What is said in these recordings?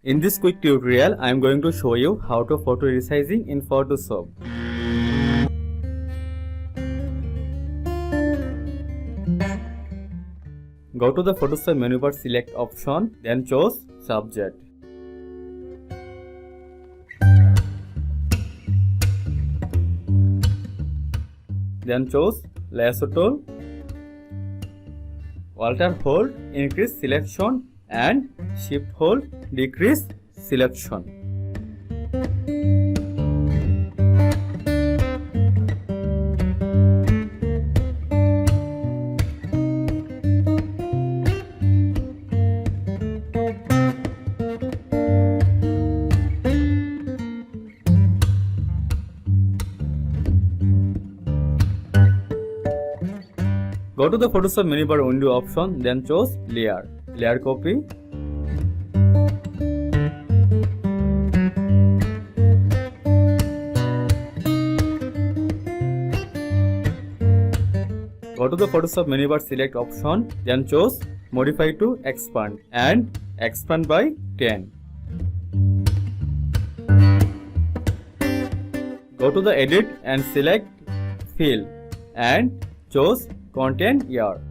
In this quick tutorial, I am going to show you how to photo resizing in Photoshop. Go to the Photoshop menu bar, select option, then choose subject. Then choose lasso tool. Alt hold increase selection and shift hold decrease selection. Go to the Photoshop menu bar window option, then choose layer. Layer copy. Go to the Photoshop menu bar, select option, then choose modify to expand and expand by 10. Go to the edit and select fill and choose content here.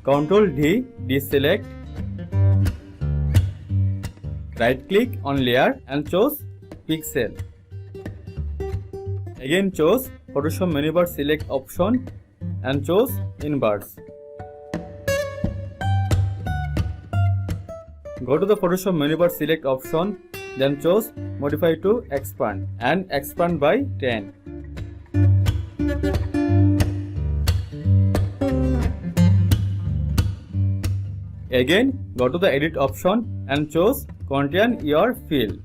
Ctrl D, deselect. Right click on layer and choose pixel. Again choose Photoshop menu bar, select option and choose inverse. Go to the Photoshop menu bar, select option, then choose modify to expand and expand by 10. Again, go to the edit option and choose contain your fill.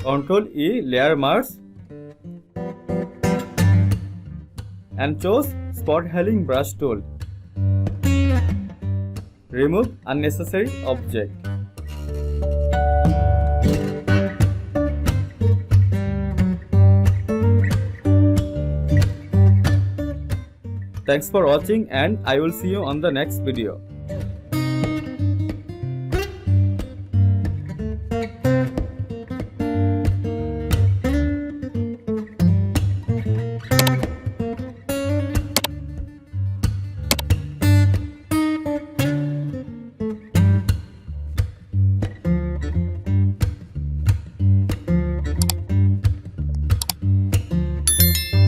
Ctrl E, layer merge and choose spot healing brush tool. Remove unnecessary object. Thanks for watching and I will see you on the next video.